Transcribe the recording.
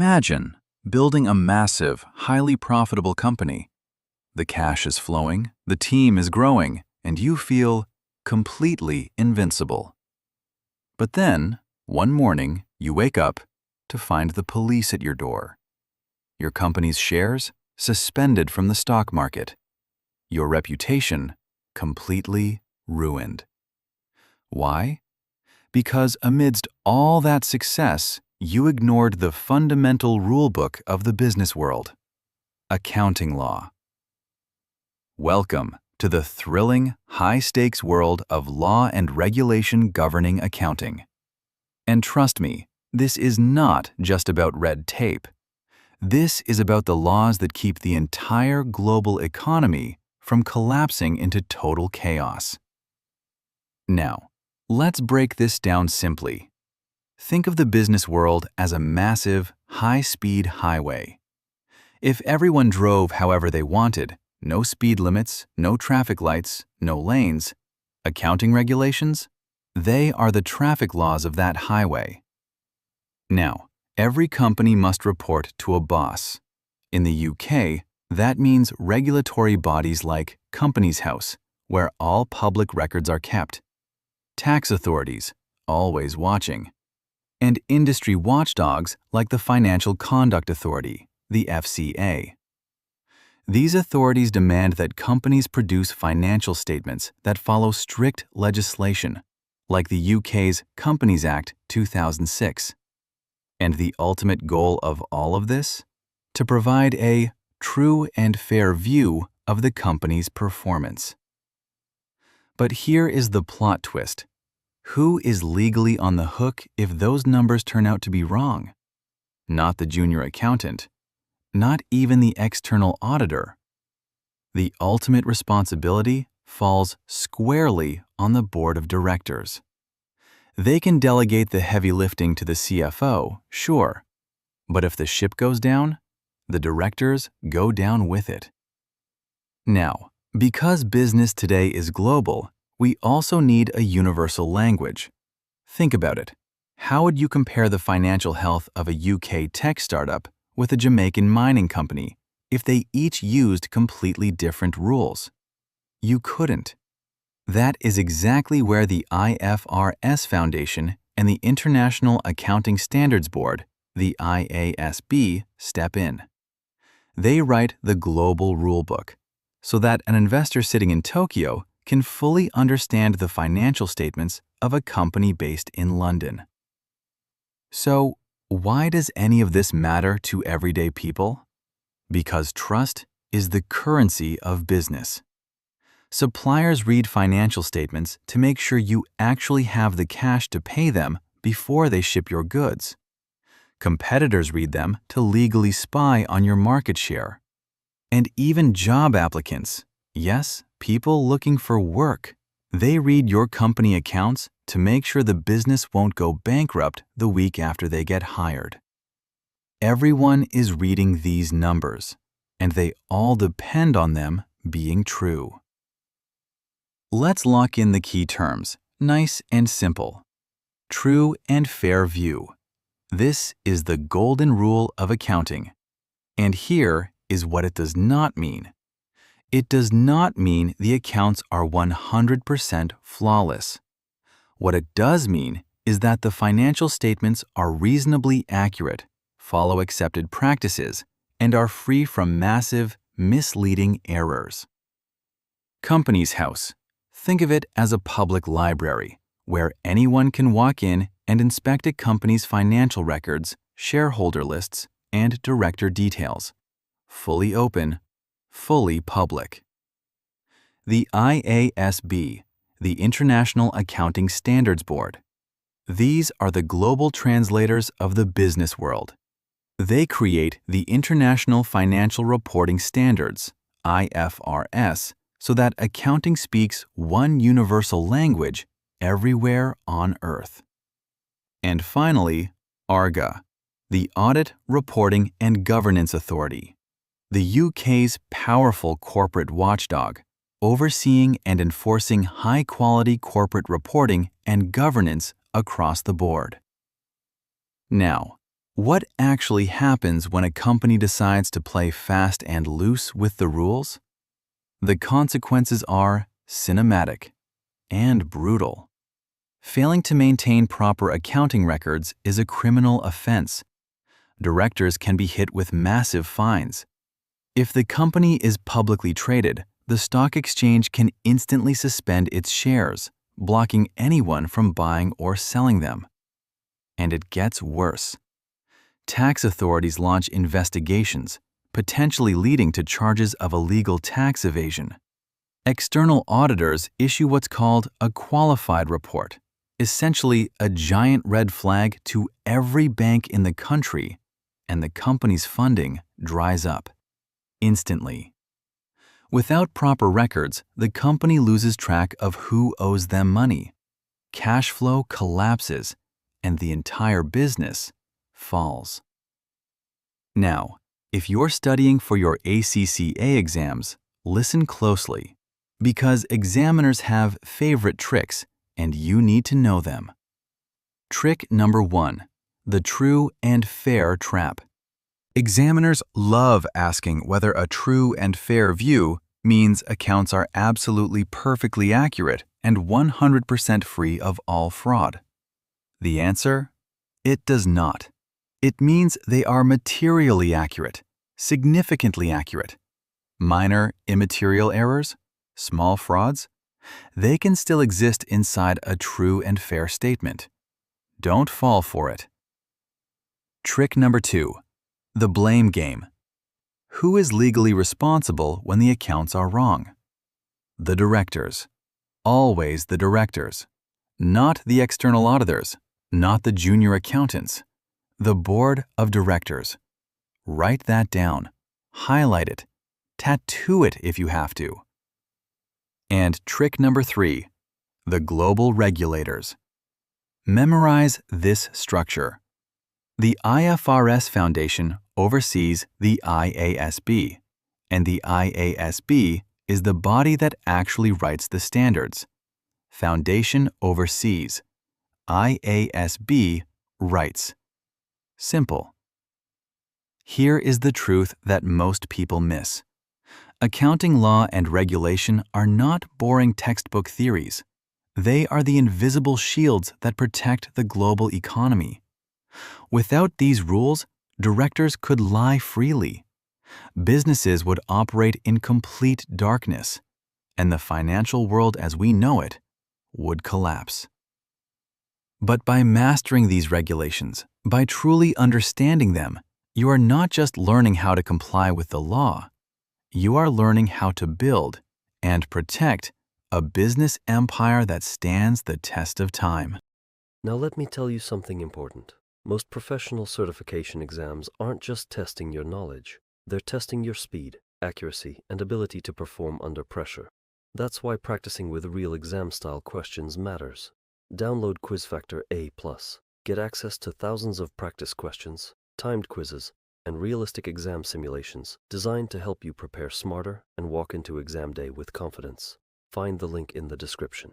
Imagine building a massive, highly profitable company. The cash is flowing, the team is growing, and you feel completely invincible. But then, one morning, you wake up to find the police at your door. Your company's shares suspended from the stock market. Your reputation completely ruined. Why? Because amidst all that success, you ignored the fundamental rulebook of the business world: accounting law. Welcome to the thrilling, high-stakes world of law and regulation governing accounting. And trust me, this is not just about red tape. This is about the laws that keep the entire global economy from collapsing into total chaos. Now, let's break this down simply. Think of the business world as a massive, high-speed highway. If everyone drove however they wanted, no speed limits, no traffic lights, no lanes, accounting regulations, they are the traffic laws of that highway. Now, every company must report to a boss. In the UK, that means regulatory bodies like Companies House, where all public records are kept, tax authorities, always watching, and industry watchdogs like the Financial Conduct Authority, the FCA. These authorities demand that companies produce financial statements that follow strict legislation, like the UK's Companies Act 2006. And the ultimate goal of all of this? To provide a true and fair view of the company's performance. But here is the plot twist. Who is legally on the hook if those numbers turn out to be wrong? Not the junior accountant, not even the external auditor. The ultimate responsibility falls squarely on the board of directors. They can delegate the heavy lifting to the CFO, sure, but if the ship goes down, the directors go down with it. Now, because business today is global, we also need a universal language. Think about it. How would you compare the financial health of a UK tech startup with a Jamaican mining company if they each used completely different rules? You couldn't. That is exactly where the IFRS Foundation and the International Accounting Standards Board, the IASB, step in. They write the global rulebook so that an investor sitting in Tokyo can fully understand the financial statements of a company based in London. So, why does any of this matter to everyday people? Because trust is the currency of business. Suppliers read financial statements to make sure you actually have the cash to pay them before they ship your goods. Competitors read them to legally spy on your market share. And even job applicants, yes, people looking for work, they read your company accounts to make sure the business won't go bankrupt the week after they get hired. Everyone is reading these numbers, and they all depend on them being true. Let's lock in the key terms, nice and simple. True and fair view. This is the golden rule of accounting. And here is what it does not mean. It does not mean the accounts are 100% flawless. What it does mean is that the financial statements are reasonably accurate, follow accepted practices, and are free from massive, misleading errors. Companies House. Think of it as a public library where anyone can walk in and inspect a company's financial records, shareholder lists, and director details. Fully open, fully public. The IASB, the International Accounting Standards Board. These are the global translators of the business world. They create the International Financial Reporting Standards, IFRS, so that accounting speaks one universal language everywhere on Earth. And finally, ACCA, the Audit, Reporting and Governance Authority, the UK's powerful corporate watchdog, overseeing and enforcing high-quality corporate reporting and governance across the board. Now, What actually happens when a company decides to play fast and loose with the rules? The consequences are cinematic and brutal. Failing to maintain proper accounting records is a criminal offense. Directors can be hit with massive fines. If the company is publicly traded, the stock exchange can instantly suspend its shares, blocking anyone from buying or selling them. And it gets worse. Tax authorities launch investigations, potentially leading to charges of illegal tax evasion. External auditors issue what's called a qualified report, essentially a giant red flag to every bank in the country, and the company's funding dries up instantly. Without proper records, the company loses track of who owes them money. Cash flow collapses, and the entire business falls. Now, if you're studying for your ACCA exams, listen closely, because examiners have favorite tricks, and you need to know them. Trick number 1, the true and fair trap. Examiners love asking whether a true and fair view means accounts are absolutely perfectly accurate and 100% free of all fraud. The answer? It does not. It means they are materially accurate, significantly accurate. Minor immaterial errors, small frauds, they can still exist inside a true and fair statement. Don't fall for it. Trick number 2. The blame game. Who is legally responsible when the accounts are wrong? The directors. Always the directors. Not the external auditors, not the junior accountants. The board of directors. Write that down. Highlight it. Tattoo it if you have to. And trick number 3. The global regulators. Memorize this structure. The IFRS Foundation oversees the IASB, and the IASB is the body that actually writes the standards. Foundation oversees. IASB writes. Simple. Here is the truth that most people miss. Accounting law and regulation are not boring textbook theories. They are the invisible shields that protect the global economy. Without these rules, directors could lie freely. Businesses would operate in complete darkness, and the financial world as we know it would collapse. But by mastering these regulations, by truly understanding them, you are not just learning how to comply with the law. You are learning how to build and protect a business empire that stands the test of time. Now let me tell you something important. Most professional certification exams aren't just testing your knowledge. They're testing your speed, accuracy, and ability to perform under pressure. That's why practicing with real exam-style questions matters. Download QuizFactor A+. Get access to thousands of practice questions, timed quizzes, and realistic exam simulations designed to help you prepare smarter and walk into exam day with confidence. Find the link in the description.